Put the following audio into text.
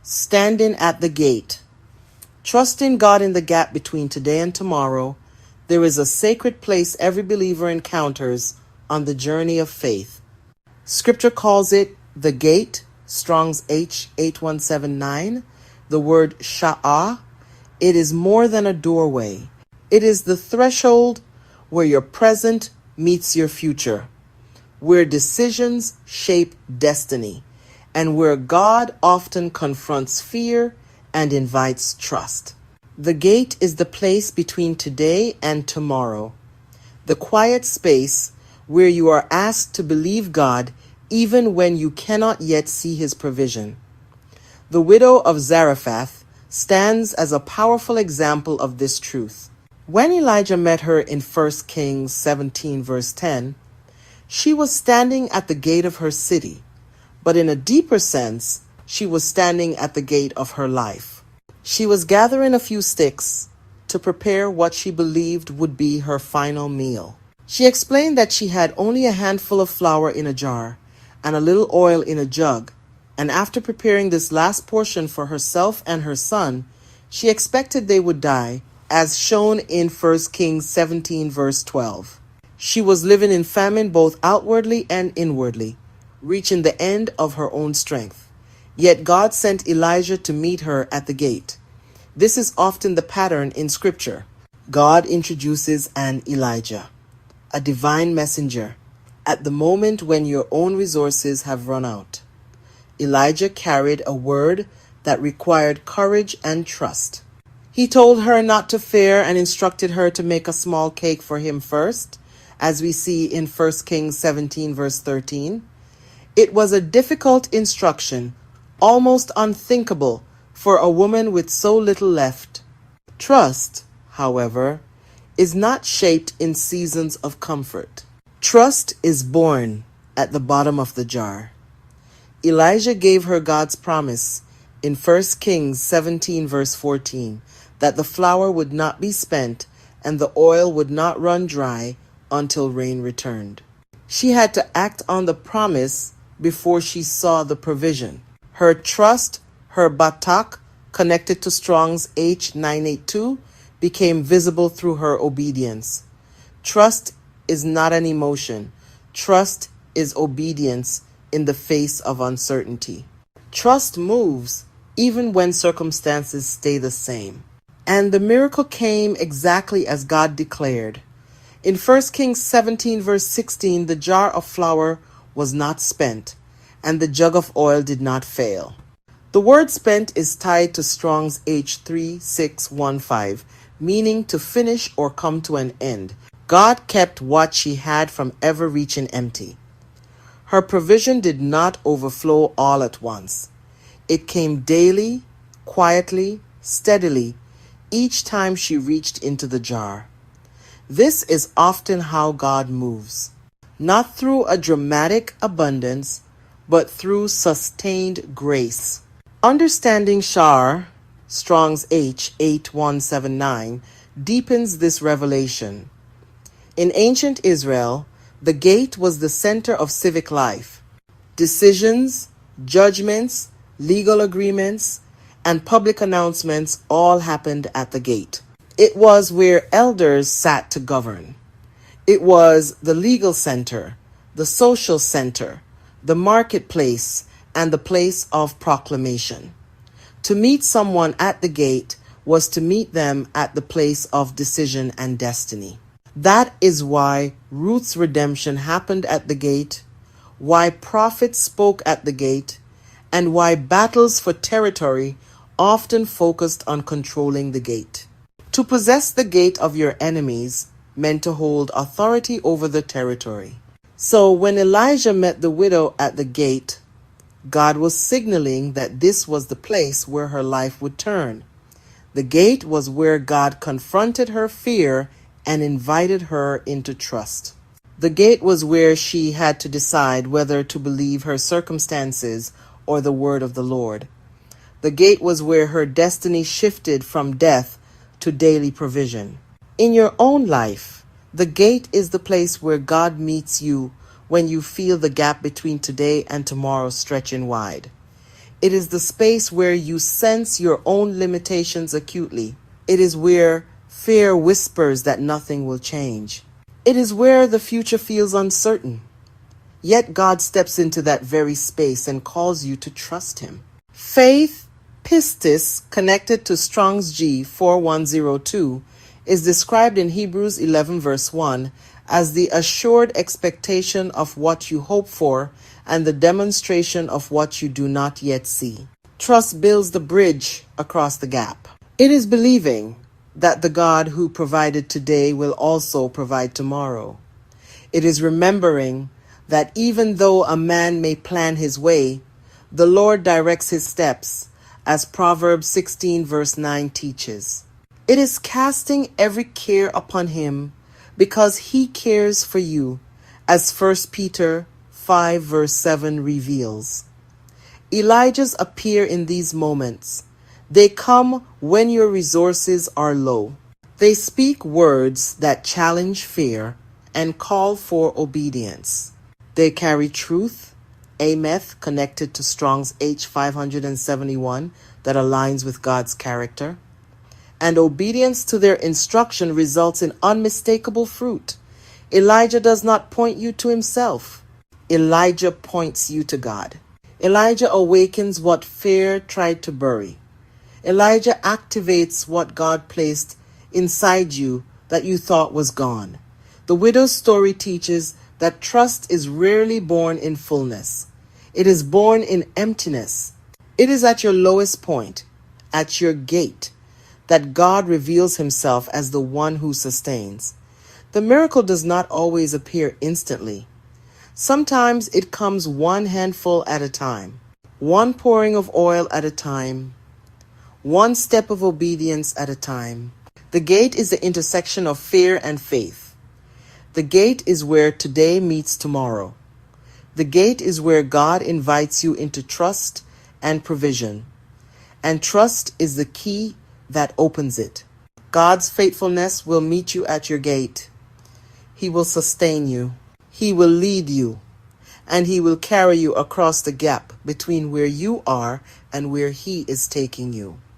Standing at the gate. Trusting God in the gap between today and tomorrow, there is a sacred place every believer encounters on the journey of faith. Scripture calls it the gate, Strong's H8179, the word sha'ah. It is more than a doorway. It is the threshold where your present meets your future, where decisions shape destiny, and where God often confronts fear and invites trust. The gate is the place between today and tomorrow, the quiet space where you are asked to believe God even when you cannot yet see his provision. The widow of Zarephath stands as a powerful example of this truth. When Elijah met her in 1 Kings 17 verse 10, she was standing at the gate of her city, but in a deeper sense, she was standing at the gate of her life. She was gathering a few sticks to prepare what she believed would be her final meal. She explained that she had only a handful of flour in a jar and a little oil in a jug, and after preparing this last portion for herself and her son, she expected they would die, as shown in 1 Kings 17 verse 12. She was living in famine both outwardly and inwardly, reaching the end of her own strength. Yet God sent Elijah to meet her at the gate. This is often the pattern in Scripture. God introduces an Elijah, a divine messenger, at the moment when your own resources have run out. Elijah carried a word that required courage and trust. He told her not to fear and instructed her to make a small cake for him first, as we see in 1 Kings 17 verse 13. It was a difficult instruction, almost unthinkable for a woman with so little left. Trust, however, is not shaped in seasons of comfort. Trust is born at the bottom of the jar. Elijah gave her God's promise in 1 Kings 17 verse 14 that the flour would not be spent and the oil would not run dry until rain returned. She had to act on the promise before she saw the provision. Her trust, her batak, connected to Strong's H982, became visible through her obedience. Trust is not an emotion. Trust is obedience in the face of uncertainty. Trust moves even when circumstances stay the same. And the miracle came exactly as God declared. In 1 Kings 17 verse 16, the jar of flour was not spent, and the jug of oil did not fail. The word spent is tied to Strong's H3615, meaning to finish or come to an end. God kept what she had from ever reaching empty. Her provision did not overflow all at once. It came daily, quietly, steadily, each time she reached into the jar. This is often how God moves, not through a dramatic abundance, but through sustained grace. Understanding Shar, Strong's H8179, deepens this revelation. In ancient Israel, the gate was the center of civic life. Decisions, judgments, legal agreements, and public announcements all happened at the gate. It was where elders sat to govern. It was the legal center, the social center, the marketplace, and the place of proclamation. To meet someone at the gate was to meet them at the place of decision and destiny. That is why Ruth's redemption happened at the gate, why prophets spoke at the gate, and why battles for territory often focused on controlling the gate. To possess the gate of your enemies meant to hold authority over the territory. So when Elijah met the widow at the gate, God was signaling that this was the place where her life would turn. The gate was where God confronted her fear and invited her into trust. The gate was where she had to decide whether to believe her circumstances or the word of the Lord. The gate was where her destiny shifted from death to daily provision. In your own life, the gate is the place where God meets you when you feel the gap between today and tomorrow stretching wide. It is the space where you sense your own limitations acutely. It is where fear whispers that nothing will change. It is where the future feels uncertain. Yet God steps into that very space and calls you to trust Him. Faith, pistis, connected to Strong's G 4102, is described in Hebrews 11 verse 1 as the assured expectation of what you hope for and the demonstration of what you do not yet see. Trust builds the bridge across the gap. It is believing that the God who provided today will also provide tomorrow. It is remembering that even though a man may plan his way, the Lord directs his steps, as Proverbs 16 verse 9 teaches. It is casting every care upon Him because He cares for you, as 1 Peter 5 verse 7 reveals. Elijah's appear in these moments. They come when your resources are low. They speak words that challenge fear and call for obedience. They carry truth, ameth, connected to Strong's H 571 that aligns with God's character. And obedience to their instruction results in unmistakable fruit. Elijah does not point you to himself. Elijah points you to God. Elijah awakens what fear tried to bury. Elijah activates what God placed inside you that you thought was gone. The widow's story teaches that trust is rarely born in fullness. It is born in emptiness. It is at your lowest point, at your gate, that God reveals Himself as the one who sustains. The miracle does not always appear instantly. Sometimes it comes one handful at a time, one pouring of oil at a time, one step of obedience at a time. The gate is the intersection of fear and faith. The gate is where today meets tomorrow. The gate is where God invites you into trust and provision. And trust is the key that opens it. God's faithfulness will meet you at your gate. He will sustain you. He will lead you. And He will carry you across the gap between where you are and where He is taking you.